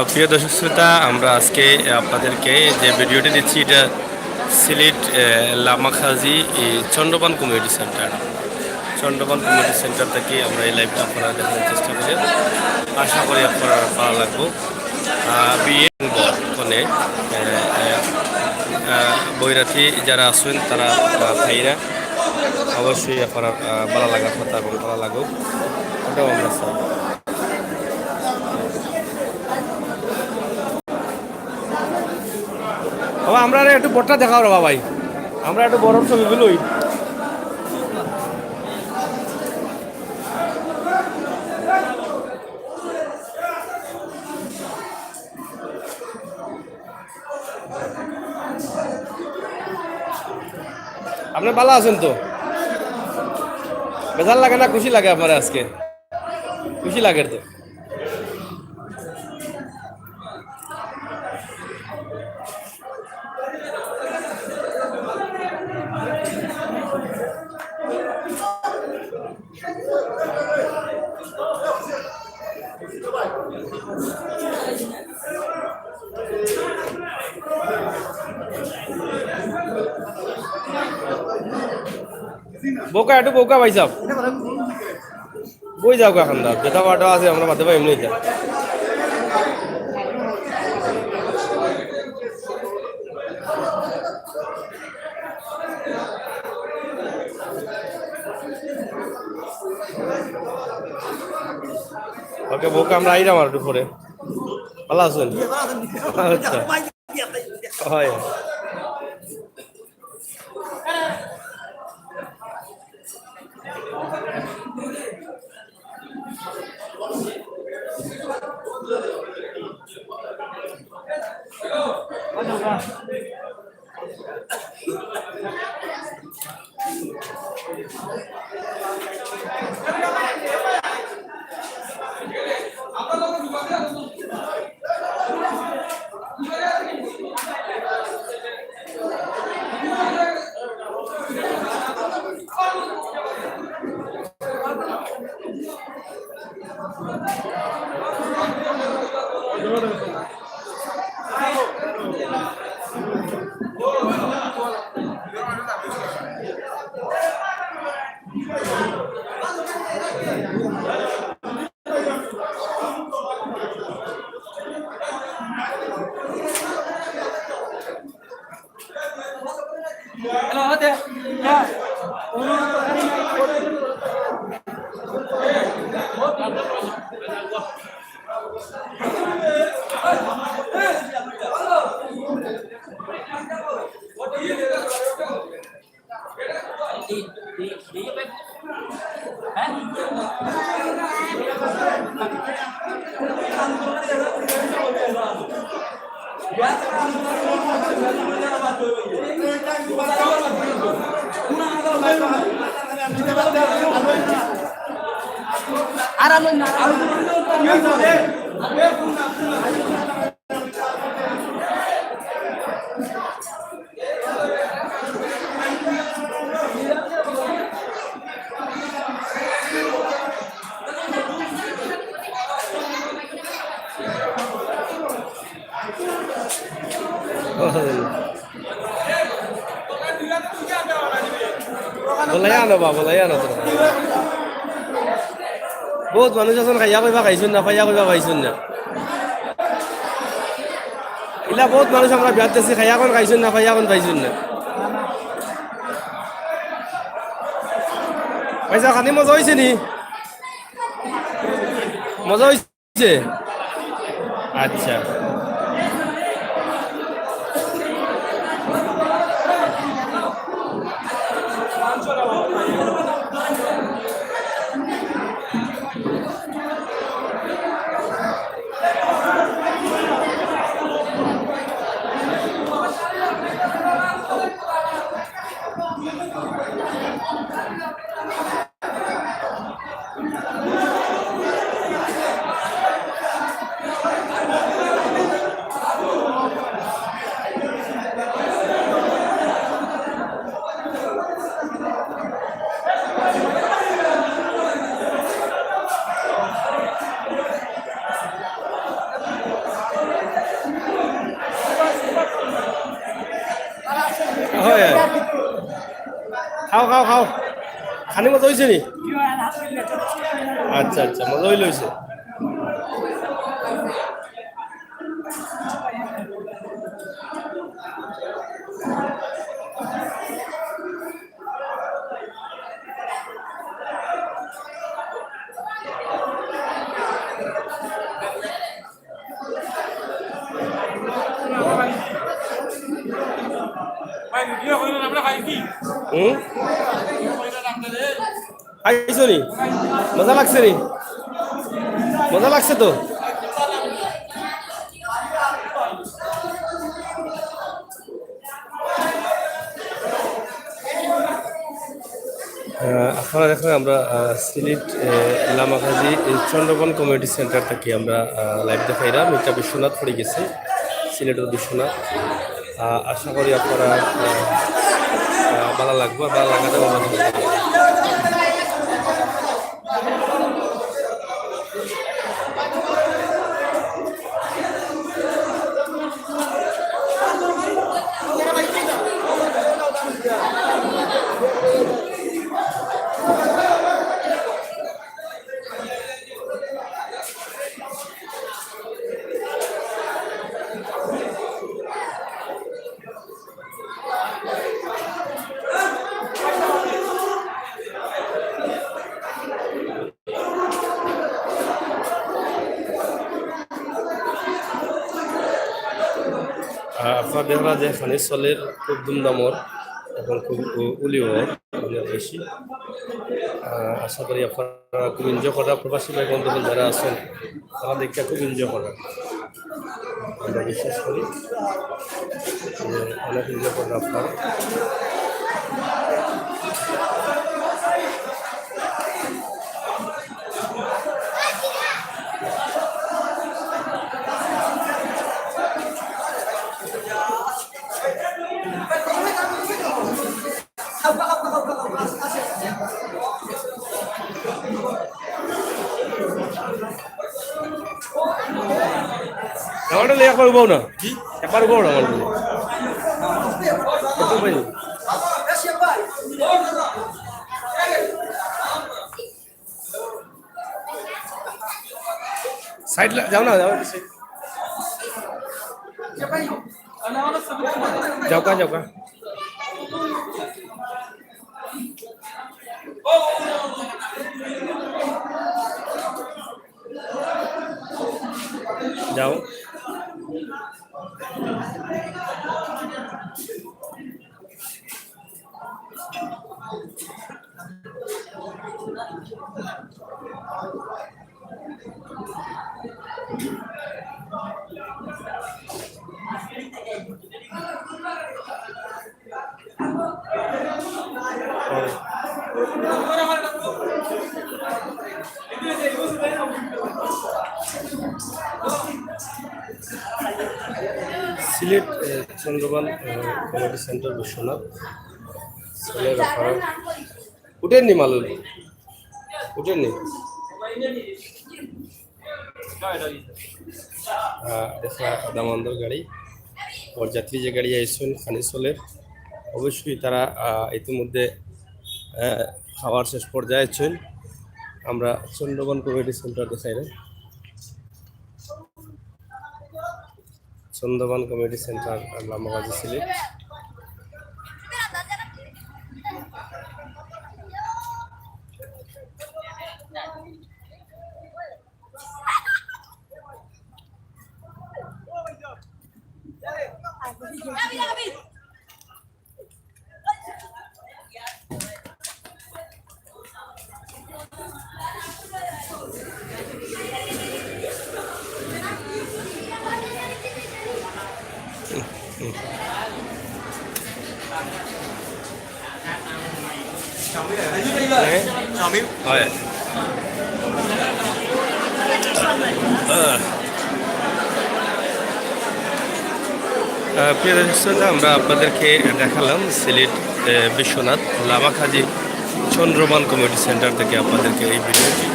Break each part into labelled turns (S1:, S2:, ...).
S1: প্রিয় দর্শক শ্রোতা, আমরা আজকে আপনাদেরকে যে ভিডিওটি দিচ্ছি এটা Sylhet Lamakhaji Chandraban community centre. Chandraban community centre থেকে আমরা এই লাইভটা আপনারা দেখার চেষ্টা করি। আশা করি আপনারা ভালো লাগবো। বিয়ে কনে বৈরাথী যারা আছেন তারা ভাইরা অবশ্যই আপনার ভালো লাগার কথা এবং ভালো লাগুক ওটাও আমরা চাই। বাবা আমরা একটু বড়টা দেখাও রে ভাই, আমরা একটু বড় ছবিগুলোই আপনার ভালো আছেন তো? বেজার লাগে না খুশি লাগে আপনার? আজকে খুশি লাগে তো? বোকা একটু বোকা ভাই সাহেব, বই যাও এখন দাও যেটা বাটা আছে আমরা মাঝে ভাই এমনি যা। ওকে বোকা আমরা আইরাম আর একটু পরে। ভালো আছেন? আচ্ছা হয়। বলাই আনো বা বলাই আনো তো বহুত মানুষ আছেন খাইয়া কইবা খাইছুন না, খাইয়া কইবা খাইছুন না। ইলা বহুত মানুষ আমরা বিয়াত দেখছি খাইয়া কোন খাইছুন না, খাইয়া কোন পাইছুন না। পয়সা খানি মজা হয়েছে নি? মজা হয়েছে? আচ্ছা খাও খাও খানি মজা হয়েছে নি আচ্ছা আচ্ছা মজা হইল হয়েছে খাইছো নি মজা লাগছে নি মজা লাগছে তো আপনারা দেখেন আমরা সিলেট লামাকাজি চন্দ্রবন কমিউনিটি সেন্টার থেকে আমরা লাইভ দেখাইলাম এটা বিশ্বনাথ পড়ে গেছে সিলেটের বিশ্বনাথ আশা করি আপনারা ভালো লাগবে ভালো লাগাতে আপনার দেখা যায় খানি চলের খুব ধুমধামর এবং খুব উলিও বেশি আশা করি আপনারা খুব এনজয় করা প্রবাসী ভাই বন্ধুগণ যারা আছেন তারা দেখতে খুব এনজয় করা আমরা বিশ্বাস করি যে অনেক এনজয় করা আপনারা আমারটা লেখা করবো না একবার করবো না আমার সাইড যাও না যাও যাওকা যাওকা যাও সিলেট চন্দ্রবান কমিউনিটি সেন্টার বিশ্বনাথ ছেলের উঠেননি মালুল উঠেননি দেখা দামন্দর গাড়ি বরযাত্রী যে গাড়ি আইসুন খানিসলের অবশ্যই তারা ইতিমধ্যে খাওয়ার শেষ পর্যায়ে আছেন আমরা চন্দ্রবন কমিউনিটি সেন্টার দেখাই চন্দ্রবন কমিউনিটি সেন্টার লামাগাজি সিলেট হয় প্রিয় দর্শক আমরা আপনাদেরকে দেখালাম সিলেট বিশ্বনাথ লামাখাজি চন্দ্রবান কমিউনিটি সেন্টার থেকে আপনাদেরকে এই ভিডিওটি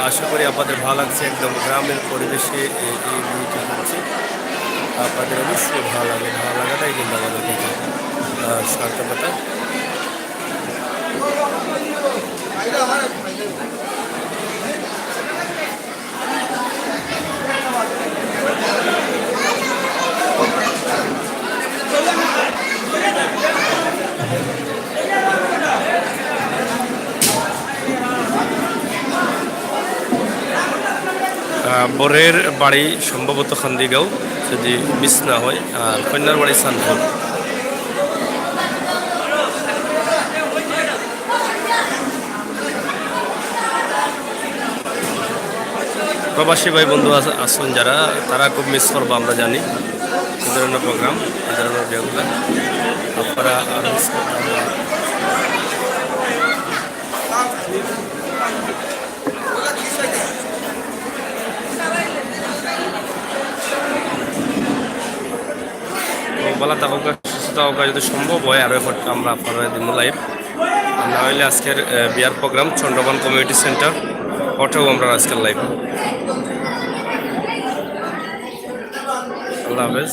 S1: আশা করি আপনাদের ভালো লাগছে একদম গ্রামের পরিবেশে এই ভিডিওটি হচ্ছে আপনাদের অবশ্যই ভালো লাগাটাই কিন্তু আমাদের সার্থকতা বরের বাড়ি সম্ভবত খান্দিগাঁও যদি মিস না হয়, আর কন্যার বাড়ি সানপুর। প্রবাসী ভাই বন্ধু আসুন যারা, তারা খুব মিস করবো আমরা জানি এই ধরনের প্রোগ্রাম, এই ধরনের ভিডিওগুলো আপনারা মিস করবেন। ভালো থাকুক, সুস্থ থাকুক, যদি সম্ভব হয় আরও আমরা আপনারা দিন লাইভ, না হলে আজকের বিয়ার প্রোগ্রাম চন্দ্রবান কমিউনিটি সেন্টার ওটাও আমরা আজকের লাইভ। আল্লাহ হাফেজ।